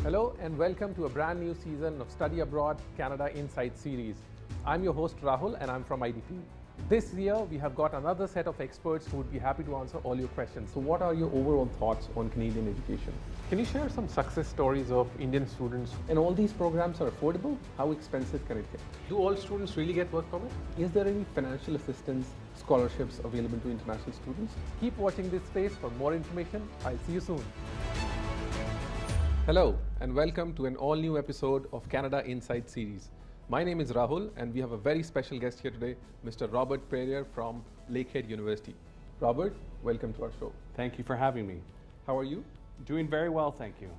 Hello and welcome to a brand new season of Study Abroad Canada Insight series. I'm your host Rahul and I'm from IDP. This year we have got another set of experts who would be happy to answer all your questions. So what are your overall thoughts on Canadian education? Can you share some success stories of Indian students? And all these programs are affordable? How expensive can it get? Do all students really get work permit? Is there any financial assistance, scholarships available to international students? Keep watching this space for more information. I'll see you soon. Hello and welcome to an all-new episode of Canada Insight series. My name is Rahul and we have a very special guest here today, Mr. Robert Perrier from Lakehead University. Robert, welcome to our show. Thank you for having me. How are you? Doing very well, thank you.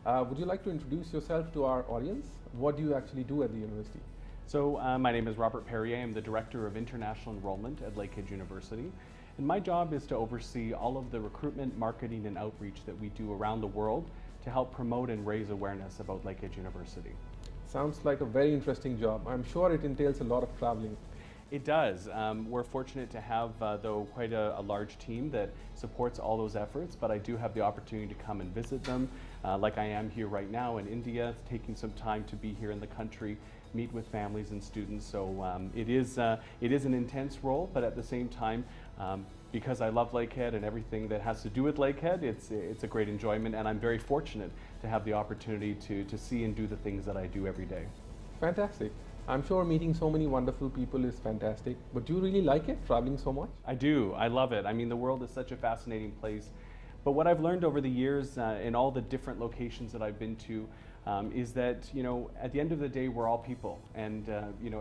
Would you like to introduce yourself to our audience? What do you actually do at the university? So my name is Robert Perrier. I'm the Director of International Enrollment at Lakehead University. And my job is to oversee all of the recruitment, marketing, and outreach that we do around the world to help promote and raise awareness about Lakehead University. Sounds like a very interesting job. I'm sure it entails a lot of traveling. It does. We're fortunate to have, though, quite a large team that supports all those efforts, but I do have the opportunity to come and visit them, like I am here right now in India, taking some time to be here in the country, meet with families and students. So it is an intense role, but at the same time, because I love Lakehead and everything that has to do with Lakehead, it's a great enjoyment, and I'm very fortunate to have the opportunity to see and do the things that I do every day. Fantastic. I'm sure meeting so many wonderful people is fantastic, but do you really like it, traveling so much? I do. I love it. I mean, the world is such a fascinating place. But what I've learned over the years in all the different locations that I've been to is that, at the end of the day, we're all people. And,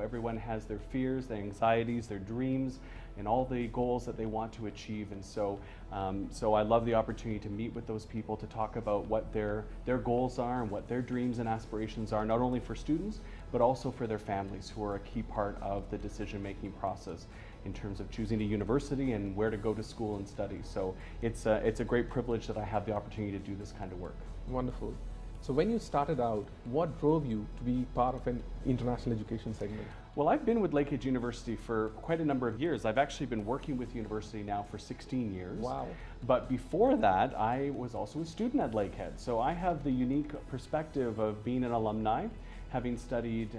everyone has their fears, their anxieties, their dreams, and all the goals that they want to achieve. And so I love the opportunity to meet with those people, to talk about what their goals are and what their dreams and aspirations are, not only for students, but also for their families, who are a key part of the decision-making process in terms of choosing a university and where to go to school and study. So it's a great privilege that I have the opportunity to do this kind of work. Wonderful. So when you started out, what drove you to be part of an international education segment? Well, I've been with Lakehead University for quite a number of years. I've actually been working with the university now for 16 years. Wow. But before that, I was also a student at Lakehead. So I have the unique perspective of being an alumni, having studied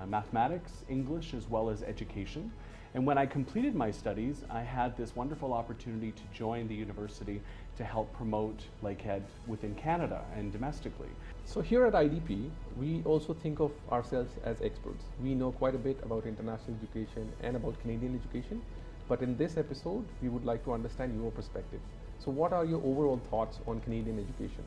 mathematics, English, as well as education. And when I completed my studies, I had this wonderful opportunity to join the university to help promote Lakehead within Canada and domestically. So here at IDP, we also think of ourselves as experts. We know quite a bit about international education and about Canadian education, but in this episode, we would like to understand your perspective. So what are your overall thoughts on Canadian education?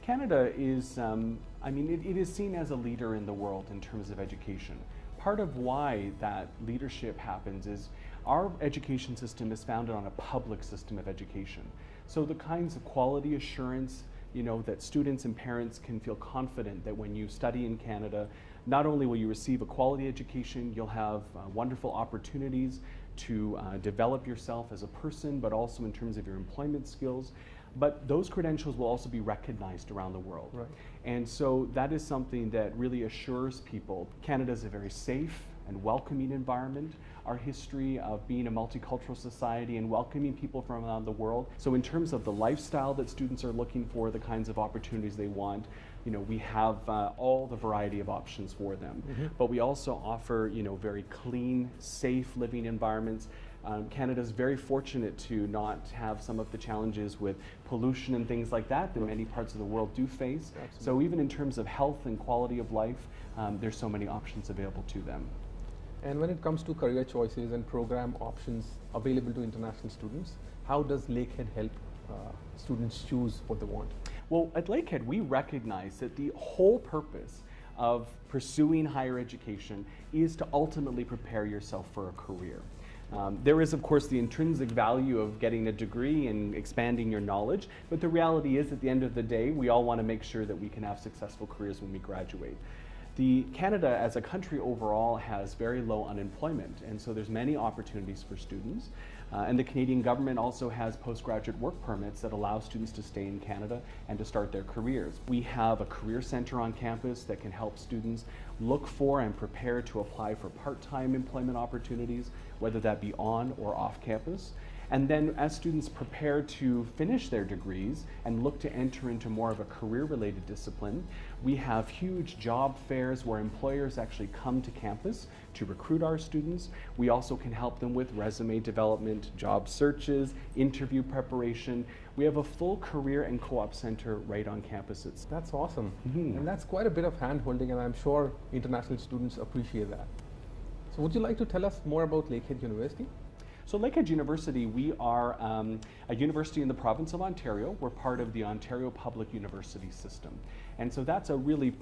Canada is, it is seen as a leader in the world in terms of education. Part of why that leadership happens is our education system is founded on a public system of education. So the kinds of quality assurance, that students and parents can feel confident that when you study in Canada, not only will you receive a quality education, you'll have wonderful opportunities to develop yourself as a person, but also in terms of your employment skills. But those credentials will also be recognized around the world. Right. And so that is something that really assures people Canada is a very safe and welcoming environment. Our history of being a multicultural society and welcoming people from around the world. So in terms of the lifestyle that students are looking for, the kinds of opportunities they want, we have all the variety of options for them. Mm-hmm. But we also offer, very clean, safe living environments. Canada is very fortunate to not have some of the challenges with pollution and things like that many parts of the world do face. Absolutely. So even in terms of health and quality of life, there's so many options available to them. And when it comes to career choices and program options available to international students, how does Lakehead help students choose what they want? Well, at Lakehead, we recognize that the whole purpose of pursuing higher education is to ultimately prepare yourself for a career. There is, of course, the intrinsic value of getting a degree and expanding your knowledge, but the reality is, at the end of the day, we all want to make sure that we can have successful careers when we graduate. Canada as a country overall has very low unemployment, and so there's many opportunities for students. And the Canadian government also has postgraduate work permits that allow students to stay in Canada and to start their careers. We have a career center on campus that can help students look for and prepare to apply for part-time employment opportunities, whether that be on or off campus. And then as students prepare to finish their degrees and look to enter into more of a career-related discipline, we have huge job fairs where employers actually come to campus to recruit our students. We also can help them with resume development, job searches, interview preparation. We have a full career and co-op center right on campus itself. That's awesome. And that's quite a bit of hand-holding, and I'm sure international students appreciate that. So would you like to tell us more about Lakehead University? So Lakehead University, we are a university in the province of Ontario. We're part of the Ontario Public University system. And so that's a really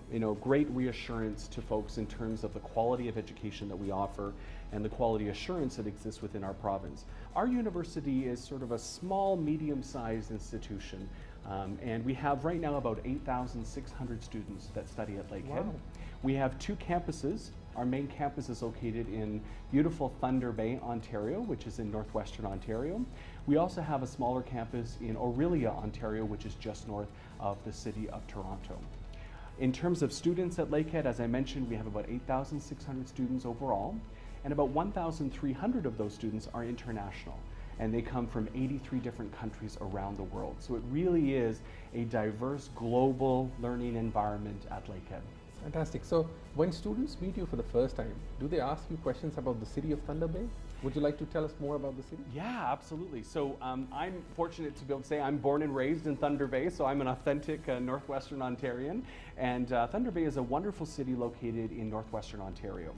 great reassurance to folks in terms of the quality of education that we offer and the quality assurance that exists within our province. Our university is sort of a small, medium-sized institution. And we have right now about 8,600 students that study at Lakehead. Wow. We have 2 campuses. Our main campus is located in beautiful Thunderbay, Ontario, which is in northwestern Ontario. We also have a smaller campus in Orillia, Ontario, which is just north of the city of Toronto. In terms of students at Lakehead, as I mentioned, we have about 8,600 students overall, and about 1,300 of those students are international, and they come from 83 different countries around the world. So it really is a diverse global learning environment at Lakehead. Fantastic. So when students meet you for the first time, do they ask you questions about the city of Thunderbay? Would you like to tell us more about the city? Yeah, absolutely. So I'm fortunate to be able to say I'm born and raised in Thunderbay, so I'm an authentic Northwestern Ontarian. And Thunderbay is a wonderful city located in Northwestern Ontario.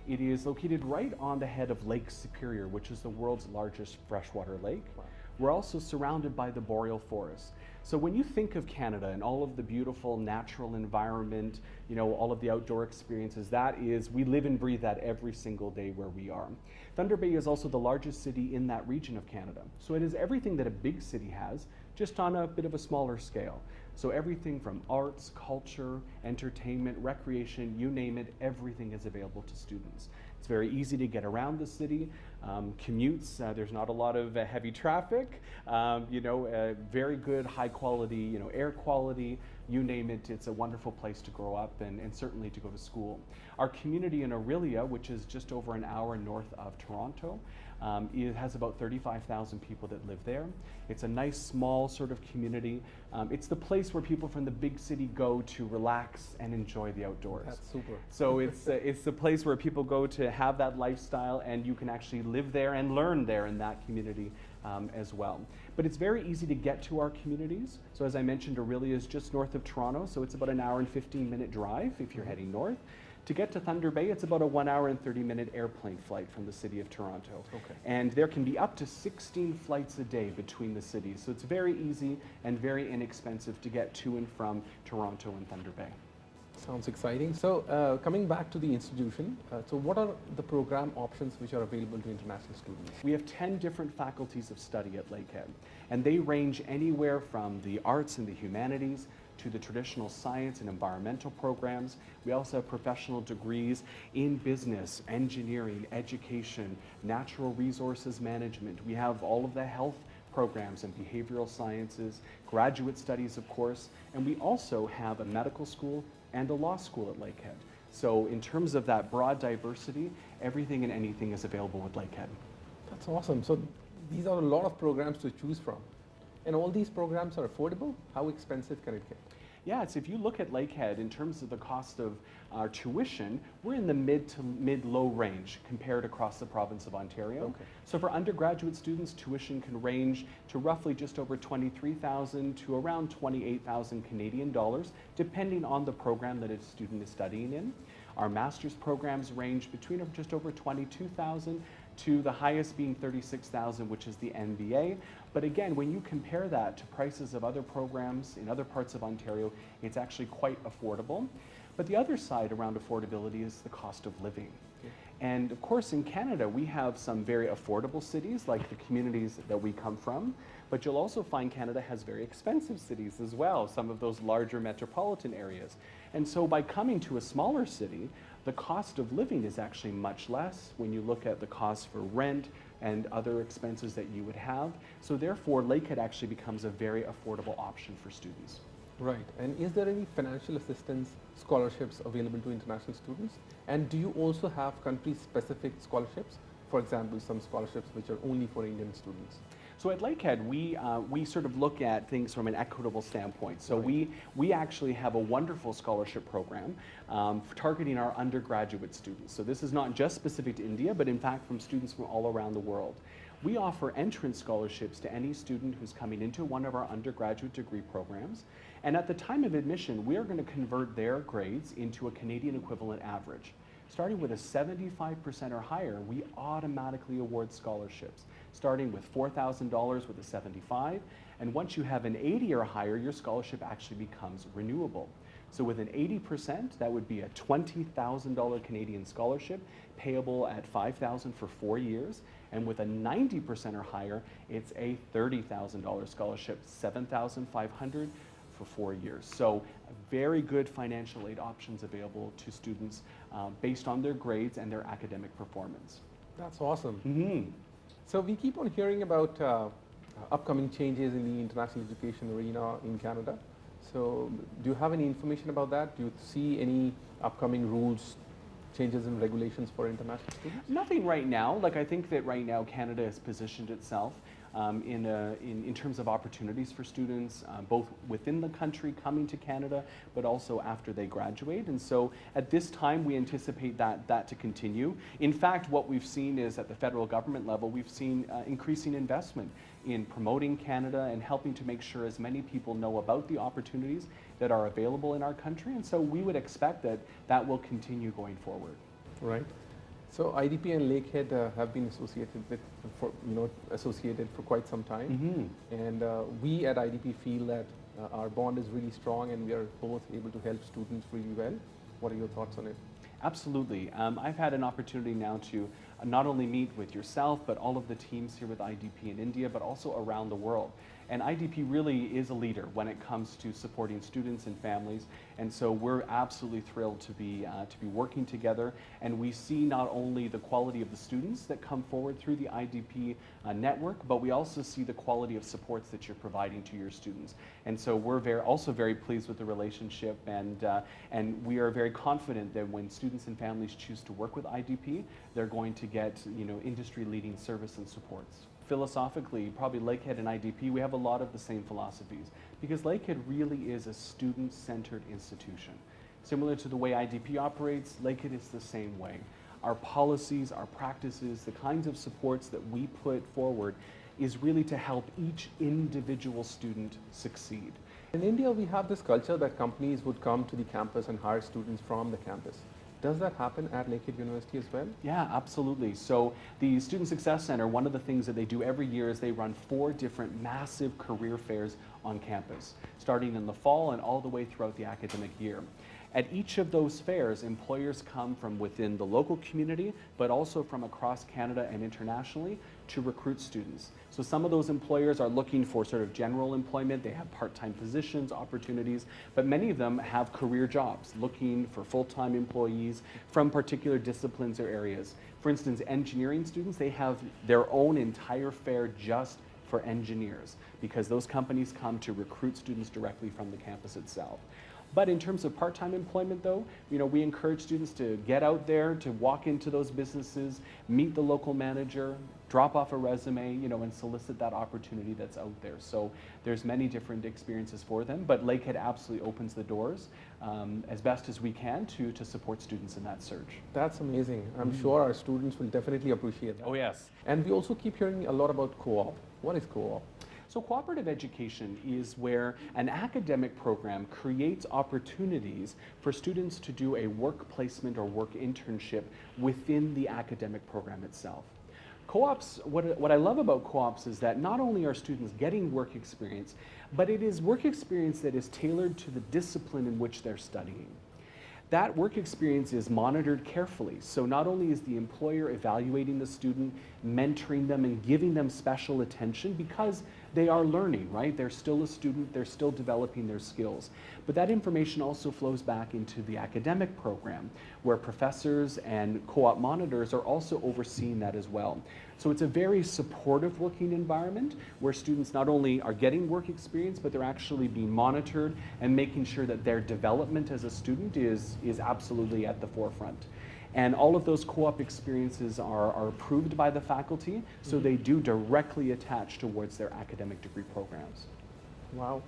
It is located right on the head of Lake Superior, which is the world's largest freshwater lake. Wow. We're also surrounded by the boreal forest. So when you think of Canada and all of the beautiful natural environment, all of the outdoor experiences, we live and breathe that every single day where we are. Thunderbay is also the largest city in that region of Canada. So it is everything that a big city has, just on a bit of a smaller scale. So everything from arts, culture, entertainment, recreation, you name it, everything is available to students. It's very easy to get around the city. Commutes, there's not a lot of heavy traffic, very good high quality, air quality, you name it, it's a wonderful place to grow up and certainly to go to school. Our community in Orillia, which is just over an hour north of Toronto, it has about 35,000 people that live there. It's a nice small sort of community. It's the place where people from the big city go to relax and enjoy the outdoors. That's super. So it's the place where people go to have that lifestyle, and you can actually live there and learn there in that community as well. But it's very easy to get to our communities. So as I mentioned, Orillia is just north of Toronto, so it's about an hour and 15-minute drive if you're heading north. To get to Thunderbay, it's about a 1 hour and 30-minute airplane flight from the city of Toronto. Okay. And there can be up to 16 flights a day between the cities. So it's very easy and very inexpensive to get to and from Toronto and Thunderbay. Sounds exciting. So coming back to the institution, so what are the program options which are available to international students? We have 10 different faculties of study at Lakehead, and they range anywhere from the arts and the humanities to the traditional science and environmental programs. We also have professional degrees in business, engineering, education, natural resources management. We have all of the health programs and behavioral sciences, graduate studies, of course, and we also have a medical school and a law school at Lakehead. So in terms of that broad diversity, everything and anything is available with Lakehead. That's awesome. So these are a lot of programs to choose from. And all these programs are affordable? How expensive can it get? Yeah, if you look at Lakehead, in terms of the cost of our tuition, we're in the mid to mid-low range compared across the province of Ontario. Okay. So for undergraduate students, tuition can range to roughly just over 23,000 to around 28,000 Canadian dollars, depending on the program that a student is studying in. Our master's programs range between just over 22,000 to the highest being 36,000, which is the MBA. But again, when you compare that to prices of other programs in other parts of Ontario, it's actually quite affordable. But the other side around affordability is the cost of living. And of course, in Canada, we have some very affordable cities, like the communities that we come from, but you'll also find Canada has very expensive cities as well, some of those larger metropolitan areas. And so by coming to a smaller city, the cost of living is actually much less when you look at the cost for rent and other expenses that you would have. So therefore, Lakehead actually becomes a very affordable option for students. Right. And is there any financial assistance scholarships available to international students? And do you also have country-specific scholarships for example, some scholarships which are only for Indian students? So at Lakehead, we sort of look at things from an equitable standpoint. So Right. we actually have a wonderful scholarship program for targeting our undergraduate students. So this is not just specific to India, but in fact from students from all around the world. We offer entrance scholarships to any student who's coming into one of our undergraduate degree programs. And at the time of admission, we are going to convert their grades into a Canadian equivalent average. Starting with a 75% or higher, we automatically award scholarships, starting with $4,000 with a 75, and once you have an 80 or higher, your scholarship actually becomes renewable. So with an 80%, that would be a $20,000 Canadian scholarship, payable at $5,000 for 4 years, and with a 90% or higher, it's a $30,000 scholarship, $7,500 for 4 years. So very good financial aid options available to students based on their grades and their academic performance. That's awesome. Mm-hmm. So we keep on hearing about upcoming changes in the international education arena in Canada. So do you have any information about that? Do you see any upcoming rules, changes in regulations for international students? Nothing right now. Like, I think that right now Canada has positioned itself in terms of opportunities for students, both within the country coming to Canada, but also after they graduate. And so at this time, we anticipate that to continue. In fact, what we've seen is at the federal government level, we've seen increasing investment in promoting Canada and helping to make sure as many people know about the opportunities that are available in our country. And so we would expect that will continue going forward. Right. So IDP and Lakehead have been associated for quite some time, Mm-hmm. and we at IDP feel that our bond is really strong, and we are both able to help students really well. What are your thoughts on it? Absolutely. I've had an opportunity now to not only meet with yourself, but all of the teams here with IDP in India, but also around the world. And IDP really is a leader when it comes to supporting students and families. And so we're absolutely thrilled to be working together. And we see not only the quality of the students that come forward through the IDP network, but we also see the quality of supports that you're providing to your students. And so we're also very pleased with the relationship, and we are very confident that when students and families choose to work with IDP, they're going to get industry-leading service and supports. Philosophically, probably Lakehead and IDP, we have a lot of the same philosophies, because Lakehead really is a student-centered institution. Similar to the way IDP operates, Lakehead is the same way. Our policies, our practices, the kinds of supports that we put forward is really to help each individual student succeed. In India, we have this culture that companies would come to the campus and hire students from the campus. Does that happen at Lakehead University as well? Yeah, absolutely. So the Student Success Center, one of the things that they do every year is they run 4 different massive career fairs on campus, starting in the fall and all the way throughout the academic year. At each of those fairs, employers come from within the local community, but also from across Canada and internationally to recruit students. So some of those employers are looking for sort of general employment. They have part-time positions, opportunities, but many of them have career jobs, looking for full-time employees from particular disciplines or areas. For instance, engineering students, they have their own entire fair just for engineers, because those companies come to recruit students directly from the campus itself. But in terms of part-time employment, though, we encourage students to get out there, to walk into those businesses, meet the local manager, drop off a resume, and solicit that opportunity that's out there. So there's many different experiences for them, but Lakehead absolutely opens the doors as best as we can to support students in that search. That's amazing. I'm sure our students will definitely appreciate that. Oh, yes. And we also keep hearing a lot about co-op. What is co-op? So cooperative education is where an academic program creates opportunities for students to do a work placement or work internship within the academic program itself. Co-ops, what I love about co-ops is that not only are students getting work experience, but it is work experience that is tailored to the discipline in which they're studying. That work experience is monitored carefully. So not only is the employer evaluating the student, mentoring them, and giving them special attention because they are learning, right? They're still a student, they're still developing their skills. But that information also flows back into the academic program, where professors and co-op monitors are also overseeing that as well. So it's a very supportive working environment where students not only are getting work experience, but they're actually being monitored and making sure that their development as a student is absolutely at the forefront. And all of those co-op experiences are approved by the faculty, so they do directly attach towards their academic degree programs. Wow.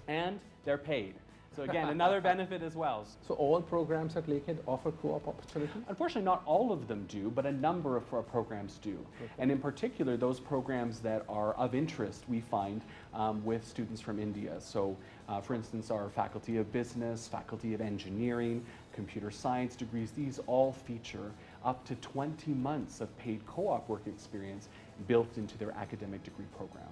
And they're paid. So again, another benefit as well. So all programs at Lakehead offer co-op opportunities? Unfortunately, not all of them do, but a number of programs do. Okay. And in particular, those programs that are of interest, we find with students from India. So, for instance, our Faculty of Business, Faculty of Engineering, Computer Science degrees, these all feature up to 20 months of paid co-op work experience built into their academic degree program.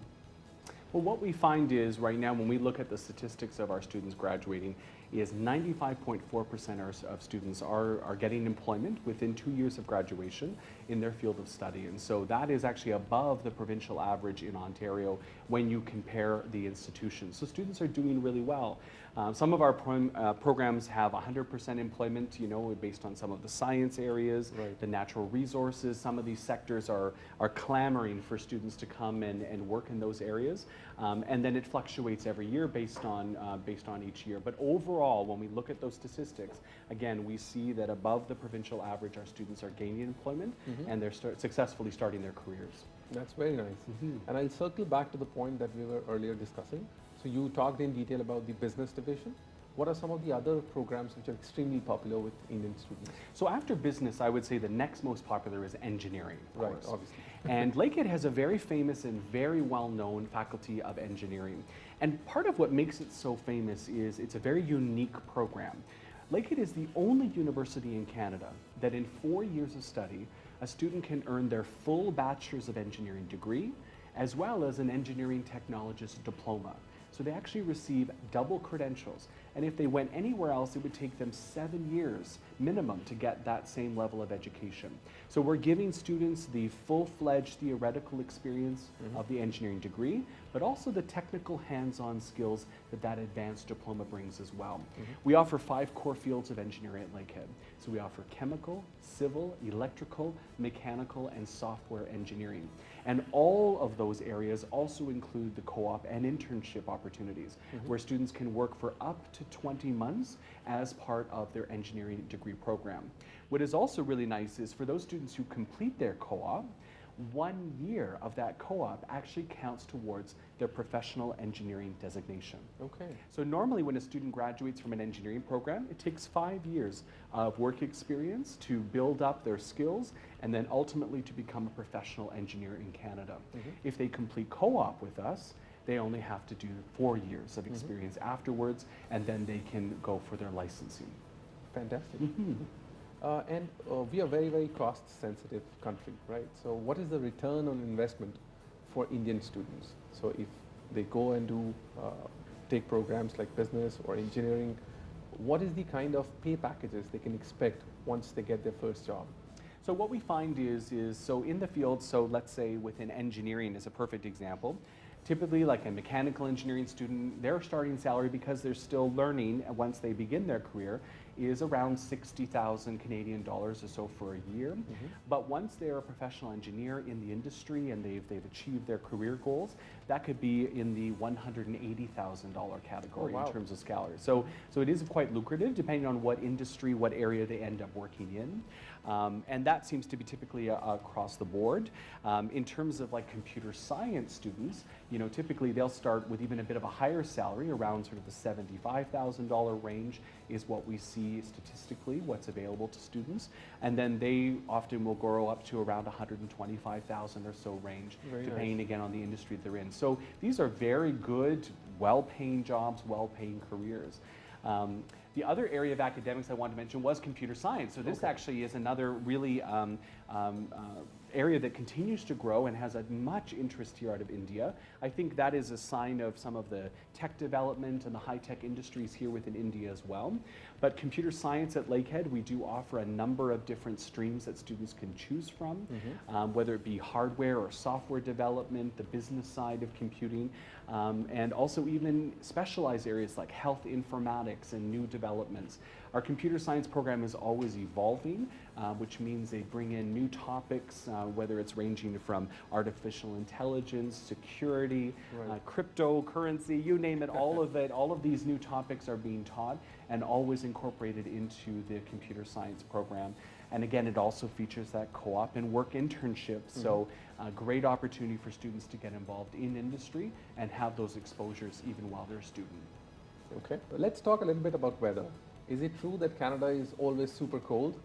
Well, what we find is right now when we look at the statistics of our students graduating is 95.4% of students are getting employment within 2 years of graduation in their field of study. And so that is actually above the provincial average in Ontario when you compare the institutions. So students are doing really well. Some of our programs have 100% employment, you know, based on some of the science areas, right, the natural resources. Some of these sectors are clamoring for students to come and work in those areas. And then it fluctuates every year based on each year. But overall, when we look at those statistics, again, we see that above the provincial average, our students are gaining employment and they're successfully starting their careers. That's very nice. And I'll circle back to the point that we were earlier discussing. So you talked in detail about the business division. What are some of the other programs which are extremely popular with Indian students? So after business, I would say the next most popular is engineering, of Right, course. obviously. And Lakehead has a very famous and very well-known Faculty of Engineering. And part of what makes it so famous is it's a very unique program. Lakehead is the only university in Canada that in 4 years of study, a student can earn their full Bachelor's of Engineering degree, as well as an Engineering Technologist diploma. So they actually receive double credentials. And if they went anywhere else, it would take them 7 years minimum to get that same level of education. So we're giving students the full-fledged theoretical experience of the engineering degree, but also the technical hands-on skills that advanced diploma brings as well. We offer 5 core fields of engineering at Lakehead. So we offer chemical, civil, electrical, mechanical, and software engineering. And all of those areas also include the co-op and internship opportunities, where students can work for up to 20 months as part of their engineering degree program. What is also really nice is for those students who complete their co-op, 1 year of that co-op actually counts towards their professional engineering designation. Okay. So normally when a student graduates from an engineering program, it takes 5 years of work experience to build up their skills and then ultimately to become a professional engineer in Canada. If they complete co-op with us, they only have to do 4 years of experience afterwards, and then they can go for their licensing. Fantastic. And we are a very, very cost-sensitive country, right? So what is the return on investment for Indian students? So if they go and do take programs like business or engineering, what is the kind of pay packages they can expect once they get their first job? So what we find is so in the field, so let's say within engineering is a perfect example. Typically, like a mechanical engineering student, their starting salary, because they're still learning once they begin their career, is around 60,000 Canadian dollars or so for a year. But once they're a professional engineer in the industry and they've achieved their career goals, that could be in the $180,000 category in terms of salary. So it is quite lucrative depending on what industry, what area they end up working in. And that seems to be typically across the board. In terms of like computer science students, you know, typically they'll start with even a bit of a higher salary, around sort of the $75,000 range is what we see statistically, what's available to students. And then they often will grow up to around 125,000 or so range, depending again on the industry they're in. So these are very good, well-paying jobs, well-paying careers. The other area of academics I wanted to mention was computer science. So this actually is another really area that continues to grow and has a much interest here out of India. I think that is a sign of some of the tech development and the high-tech industries here within India as well. But computer science at Lakehead, we do offer a number of different streams that students can choose from, whether it be hardware or software development, the business side of computing, and also even specialized areas like health informatics and new developments. Our computer science program is always evolving, which means they bring in new topics, whether it's ranging from artificial intelligence, security, cryptocurrency, you name it, all of these new topics are being taught and always incorporated into the computer science program. And again, it also features that co-op and work internship. So a great opportunity for students to get involved in industry and have those exposures even while they're a student. Okay, let's talk a little bit about weather. Is it true that Canada is always super cold?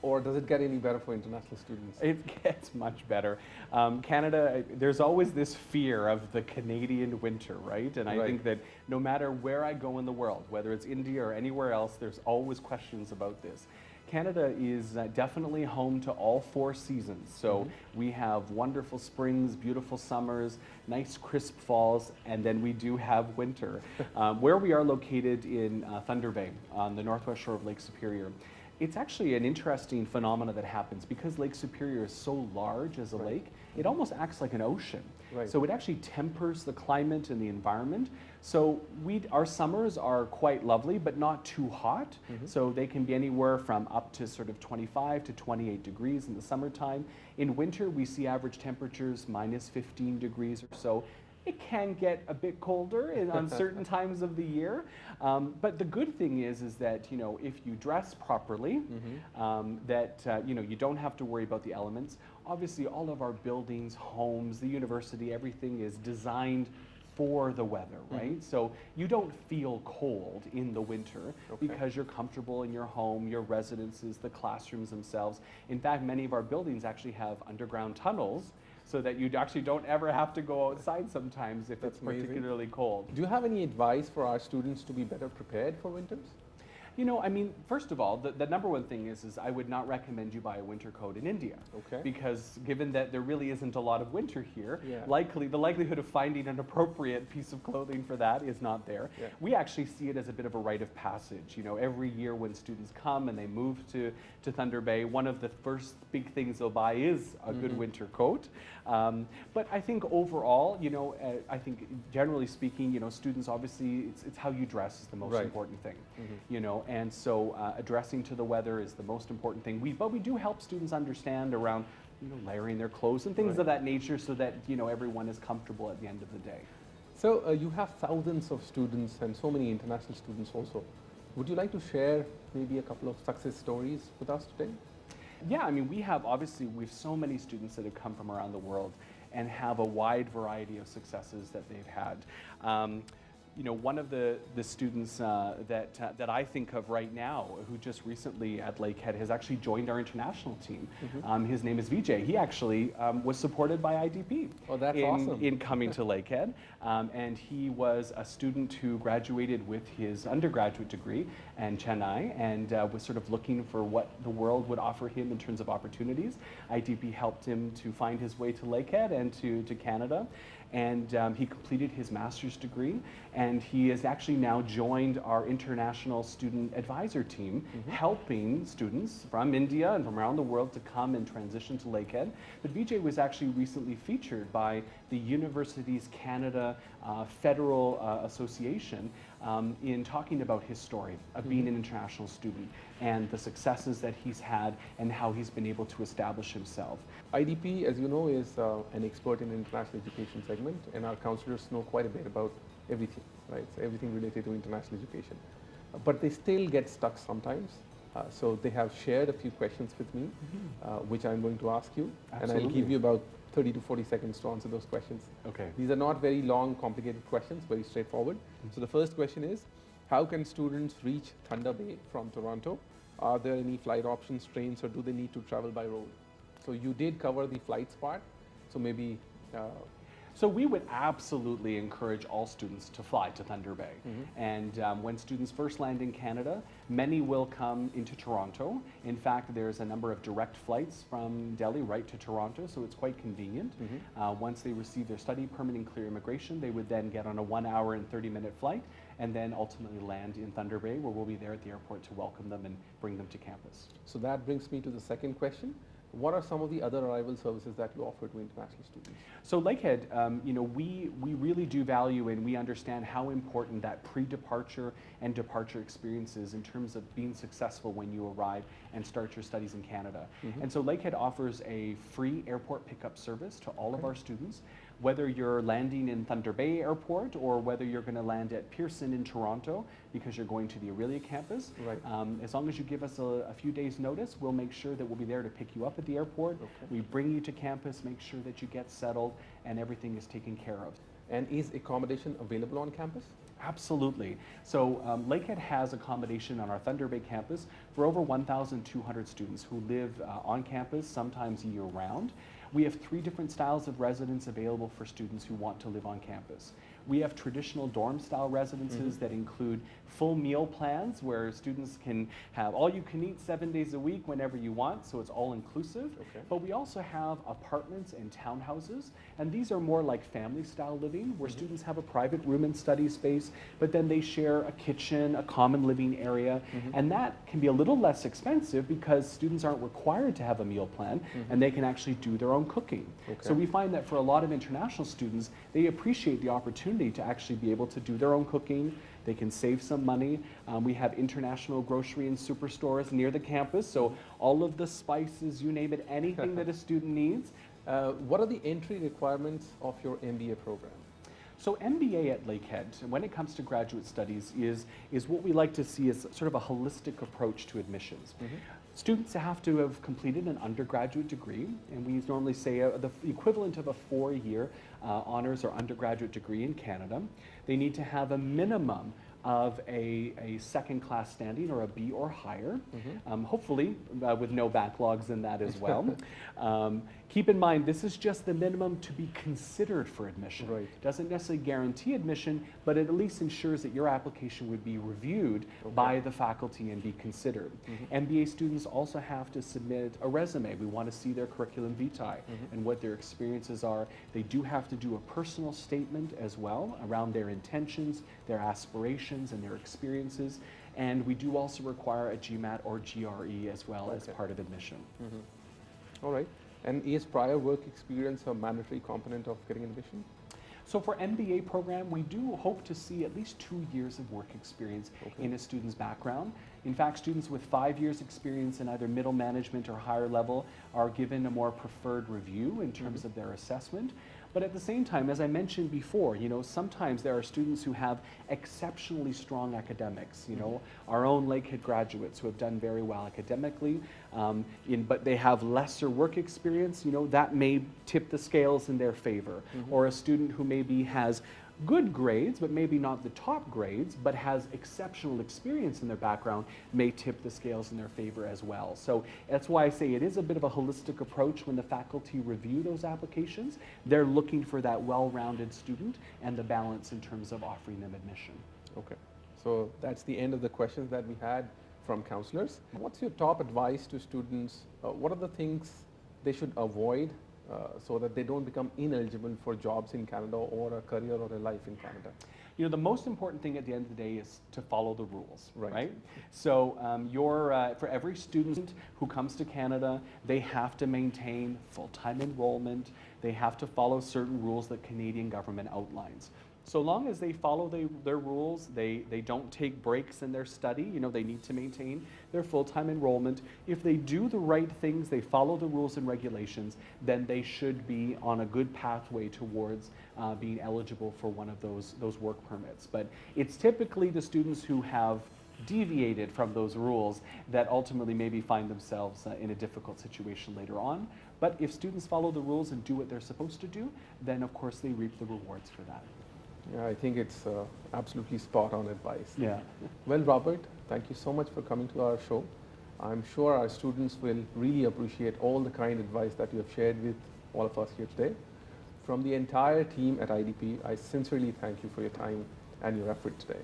Or does it get any better for international students? It gets much better. Canada, there's always this fear of the Canadian winter, right? And I think that no matter where I go in the world, whether it's India or anywhere else, there's always questions about this. Canada is definitely home to all 4 seasons. So we have wonderful springs, beautiful summers, nice crisp falls, and then we do have winter. Where we are located in Thunderbay on the northwest shore of Lake Superior, it's actually an interesting phenomena that happens because Lake Superior is so large as a lake, it almost acts like an ocean. So it actually tempers the climate and the environment. So our summers are quite lovely, but not too hot. So they can be anywhere from up to sort of 25 to 28 degrees in the summertime. In winter, we see average temperatures minus 15 degrees or so. It can get a bit colder on certain times of the year, but the good thing is that if you dress properly, you don't have to worry about the elements. Obviously, all of our buildings, homes, the university, everything is designed for the weather, right? So you don't feel cold in the winter because you're comfortable in your home, your residences, the classrooms themselves. In fact, many of our buildings actually have underground tunnels so that you actually don't ever have to go outside sometimes if it's particularly cold. Do you have any advice for our students to be better prepared for winters? I mean, first of all, the number one thing is I would not recommend you buy a winter coat in India. Because given that there really isn't a lot of winter here, the likelihood of finding an appropriate piece of clothing for that is not there. We actually see it as a bit of a rite of passage. Every year when students come and they move to Thunderbay, one of the first big things they'll buy is a good winter coat. But I think overall, I think generally speaking, students obviously, it's how you dress is the most important thing. And so addressing to the weather is the most important thing. But we do help students understand around, layering their clothes and things of that nature so that, everyone is comfortable at the end of the day. So you have thousands of students and so many international students also. Would you like to share maybe a couple of success stories with us today? Yeah, I mean, we have so many students that have come from around the world and have a wide variety of successes that they've had. One of the students that I think of right now, who just recently at Lakehead has actually joined our international team. His name is Vijay. He actually was supported by IDP in coming to Lakehead. And he was a student who graduated with his undergraduate degree in Chennai and was sort of looking for what the world would offer him in terms of opportunities. IDP helped him to find his way to Lakehead and to Canada. And he completed his master's degree, and he has actually now joined our international student advisor team, helping students from India and from around the world to come and transition to Lakehead. But Vijay was actually recently featured by the Universities Canada Federal Association in talking about his story of being an international student and the successes that he's had and how he's been able to establish himself. IDP, as you know, is an expert in international education segment, and our counselors know quite a bit about everything, right? So everything related to international education. But they still get stuck sometimes. So they have shared a few questions with me, which I'm going to ask you. Absolutely. And I'll give you about 30 to 40 seconds to answer those questions. Okay. These are not very long, complicated questions, very straightforward. So the first question is, how can students reach Thunderbay from Toronto? Are there any flight options, trains, or do they need to travel by road? So you did cover the flights part, so maybe... So we would absolutely encourage all students to fly to Thunderbay. And when students first land in Canada, many will come into Toronto. In fact, there's a number of direct flights from Delhi right to Toronto, so it's quite convenient. Once they receive their study permit and clear immigration, they would then get on a 1 hour and 30-minute flight and then ultimately land in Thunderbay, where we'll be there at the airport to welcome them and bring them to campus. So that brings me to the second question. What are some of the other arrival services that you offer to international students? So Lakehead, we really do value and we understand how important that pre-departure and departure experience is in terms of being successful when you arrive and start your studies in Canada. And so Lakehead offers a free airport pickup service to all of our students. whether you're landing in Thunderbay Airport or whether you're going to land at Pearson in Toronto because you're going to the Aurelia campus. Right. As long as you give us a few days notice, we'll make sure that we'll be there to pick you up at the airport. Okay. We bring you to campus, make sure that you get settled and everything is taken care of. And is accommodation available on campus? Absolutely. So Lakehead has accommodation on our Thunderbay campus for over 1,200 students who live on campus, sometimes year-round. We have 3 different styles of residence available for students who want to live on campus. We have traditional dorm-style residences that include full meal plans where students can have all you can eat 7 days a week whenever you want, so it's all inclusive. Okay. But we also have apartments and townhouses, and these are more like family-style living where students have a private room and study space, but then they share a kitchen, a common living area, and that can be a little less expensive because students aren't required to have a meal plan, and they can actually do their own cooking. Okay. So we find that for a lot of international students, they appreciate the opportunity to actually be able to do their own cooking. They can save some money. We have international grocery and superstores near the campus, so all of the spices, you name it, anything that a student needs. What are the entry requirements of your MBA program? So MBA at Lakehead, when it comes to graduate studies, is what we like to see as sort of a holistic approach to admissions. Students have to have completed an undergraduate degree, and we normally say the equivalent of a 4-year honors or undergraduate degree in Canada. They need to have a minimum of a second-class standing or a B or higher, hopefully with no backlogs in that as well. Keep in mind, this is just the minimum to be considered for admission. Right. Doesn't necessarily guarantee admission, but it at least ensures that your application would be reviewed by the faculty and be considered. MBA students also have to submit a resume. We want to see their curriculum vitae and what their experiences are. They do have to do a personal statement as well around their intentions, their aspirations, and their experiences. And we do also require a GMAT or GRE as well as part of admission. All right. And is prior work experience a mandatory component of getting admission? So for MBA program, we do hope to see at least 2 years of work experience in a student's background. In fact, students with 5 years experience in either middle management or higher level are given a more preferred review in terms of their assessment. But at the same time, as I mentioned before, you know, sometimes there are students who have exceptionally strong academics, you know, our own Lakehead graduates who have done very well academically, but they have lesser work experience, you know, that may tip the scales in their favor. Or a student who maybe has good grades, but maybe not the top grades, but has exceptional experience in their background, may tip the scales in their favor as well. So that's why I say it is a bit of a holistic approach when the faculty review those applications. They're looking for that well-rounded student and the balance in terms of offering them admission. Okay. So that's the end of the questions that we had from counselors. What's your top advice to students? What are the things they should avoid so that they don't become ineligible for jobs in Canada or a career or a life in Canada? You know, the most important thing at the end of the day is to follow the rules, Right. right? So for every student who comes to Canada, they have to maintain full-time enrollment. They have to follow certain rules that Canadian government outlines. So long as they follow their rules, they don't take breaks in their study, you know, they need to maintain their full-time enrollment. If they do the right things, they follow the rules and regulations, then they should be on a good pathway towards being eligible for one of those work permits. But it's typically the students who have deviated from those rules that ultimately maybe find themselves in a difficult situation later on. But if students follow the rules and do what they're supposed to do, then of course they reap the rewards for that. Yeah, I think it's absolutely spot on advice. Yeah. Well, Robert, thank you so much for coming to our show. I'm sure our students will really appreciate all the kind advice that you have shared with all of us here today. From the entire team at IDP, I sincerely thank you for your time and your effort today.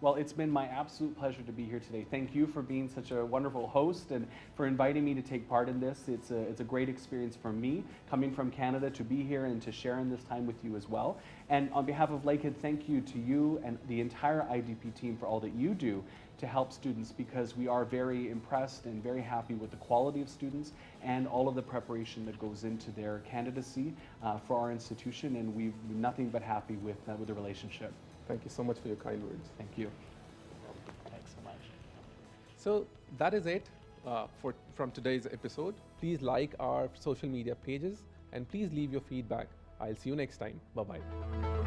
Well, it's been my absolute pleasure to be here today. Thank you for being such a wonderful host and for inviting me to take part in this. It's a great experience for me coming from Canada to be here and to share in this time with you as well. And on behalf of Lakehead, thank you to you and the entire IDP team for all that you do to help students, because we are very impressed and very happy with the quality of students and all of the preparation that goes into their candidacy for our institution, and we're nothing but happy with the relationship. Thank you so much for your kind words. Thank you. Thanks so much. So that is it from today's episode. Please like our social media pages and please leave your feedback I'll see you next time. Bye-bye.